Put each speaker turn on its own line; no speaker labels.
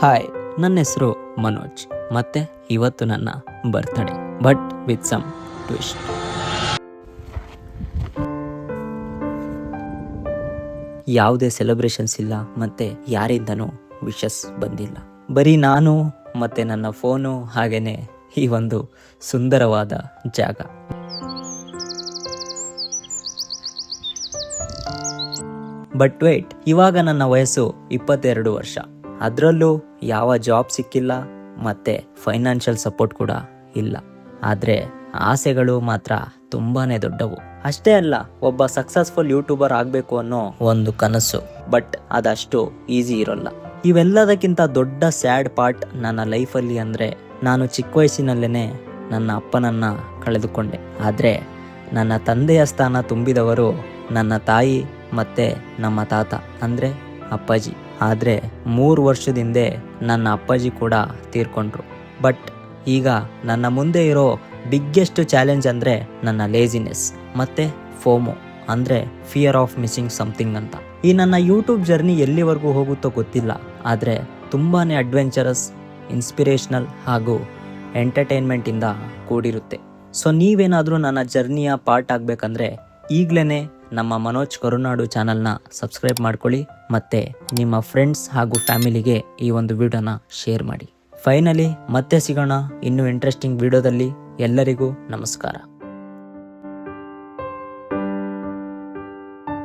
Hi, ನನ್ನ ಹೆಸರು ಮನೋಜ್. ಮತ್ತೆ ಇವತ್ತು ನನ್ನ birthday, but with some twist. ಯಾವುದೇ ಸೆಲೆಬ್ರೇಷನ್ಸ್ ಇಲ್ಲ, ಮತ್ತೆ ಯಾರಿಂದನೂ ವಿಶಸ್ ಬಂದಿಲ್ಲ. ಬರೀ ನಾನು ಮತ್ತೆ ನನ್ನ ಫೋನು, ಹಾಗೇನೆ ಈ ಒಂದು ಸುಂದರವಾದ ಜಾಗ. ಬಟ್ ವೇಟ್, ಇವಾಗ ನನ್ನ ವಯಸ್ಸು 22 ವರ್ಷ. ಅದರಲ್ಲೂ ಯಾವ ಜಾಬ್ ಸಿಕ್ಕಿಲ್ಲ, ಮತ್ತೆ ಫೈನಾನ್ಷಿಯಲ್ ಸಪೋರ್ಟ್ ಕೂಡ ಇಲ್ಲ. ಆದರೆ ಆಸೆಗಳು ಮಾತ್ರ ತುಂಬಾನೇ ದೊಡ್ಡವು. ಅಷ್ಟೇ ಅಲ್ಲ, ಒಬ್ಬ ಸಕ್ಸಸ್ಫುಲ್ ಯೂಟ್ಯೂಬರ್ ಆಗಬೇಕು ಅನ್ನೋ ಒಂದು ಕನಸು. ಬಟ್ ಅದಷ್ಟು ಈಸಿ ಇರೋಲ್ಲ. ಇವೆಲ್ಲದಕ್ಕಿಂತ ದೊಡ್ಡ ಸ್ಯಾಡ್ ಪಾರ್ಟ್ ನನ್ನ ಲೈಫಲ್ಲಿ ಅಂದರೆ, ನಾನು ಚಿಕ್ಕ ವಯಸ್ಸಿನಲ್ಲೇ ನನ್ನ ಅಪ್ಪನನ್ನ ಕಳೆದುಕೊಂಡೆ. ಆದರೆ ನನ್ನ ತಂದೆಯ ಸ್ಥಾನ ತುಂಬಿದವರು ನನ್ನ ತಾಯಿ ಮತ್ತೆ ನಮ್ಮ ತಾತ, ಅಂದರೆ ಅಪ್ಪಾಜಿ. ಆದರೆ 3 ವರ್ಷದಿಂದ ನನ್ನ ಅಪ್ಪಾಜಿ ಕೂಡ ತೀರ್ಕೊಂಡ್ರು. ಬಟ್ ಈಗ ನನ್ನ ಮುಂದೆ ಇರೋ ಬಿಗ್ಗೆಸ್ಟ್ ಚಾಲೆಂಜ್ ಅಂದರೆ ನನ್ನ ಲೇಜಿನೆಸ್ ಮತ್ತು ಫೋಮೋ, ಅಂದರೆ ಫಿಯರ್ ಆಫ್ ಮಿಸ್ಸಿಂಗ್ ಸಮಥಿಂಗ್ ಅಂತ. ಈ ನನ್ನ ಯೂಟ್ಯೂಬ್ ಜರ್ನಿ ಎಲ್ಲಿವರೆಗೂ ಹೋಗುತ್ತೋ ಗೊತ್ತಿಲ್ಲ, ಆದರೆ ತುಂಬಾ ಅಡ್ವೆಂಚರಸ್, ಇನ್ಸ್ಪಿರೇಷನಲ್ ಹಾಗೂ ಎಂಟರ್ಟೈನ್ಮೆಂಟಿಂದ ಕೂಡಿರುತ್ತೆ. ಸೊ ನೀವೇನಾದರೂ ನನ್ನ ಜರ್ನಿಯ ಪಾರ್ಟ್ ಆಗಬೇಕಂದ್ರೆ ಈಗಲೇ ನಮ್ಮ ಮನೋಜ್ ಕರುನಾಡು ಚಾನಲ್ನ ಸಬ್ಸ್ಕ್ರೈಬ್ ಮಾಡ್ಕೊಳ್ಳಿ, ಮತ್ತು ನಿಮ್ಮ ಫ್ರೆಂಡ್ಸ್ ಹಾಗೂ ಫ್ಯಾಮಿಲಿಗೆ ಈ ಒಂದು ವಿಡಿಯೋನ ಶೇರ್ ಮಾಡಿ. ಫೈನಲಿ ಮತ್ತೆ ಸಿಗೋಣ ಇನ್ನೂ ಇಂಟ್ರೆಸ್ಟಿಂಗ್ ವಿಡಿಯೋದಲ್ಲಿ. ಎಲ್ಲರಿಗೂ ನಮಸ್ಕಾರ.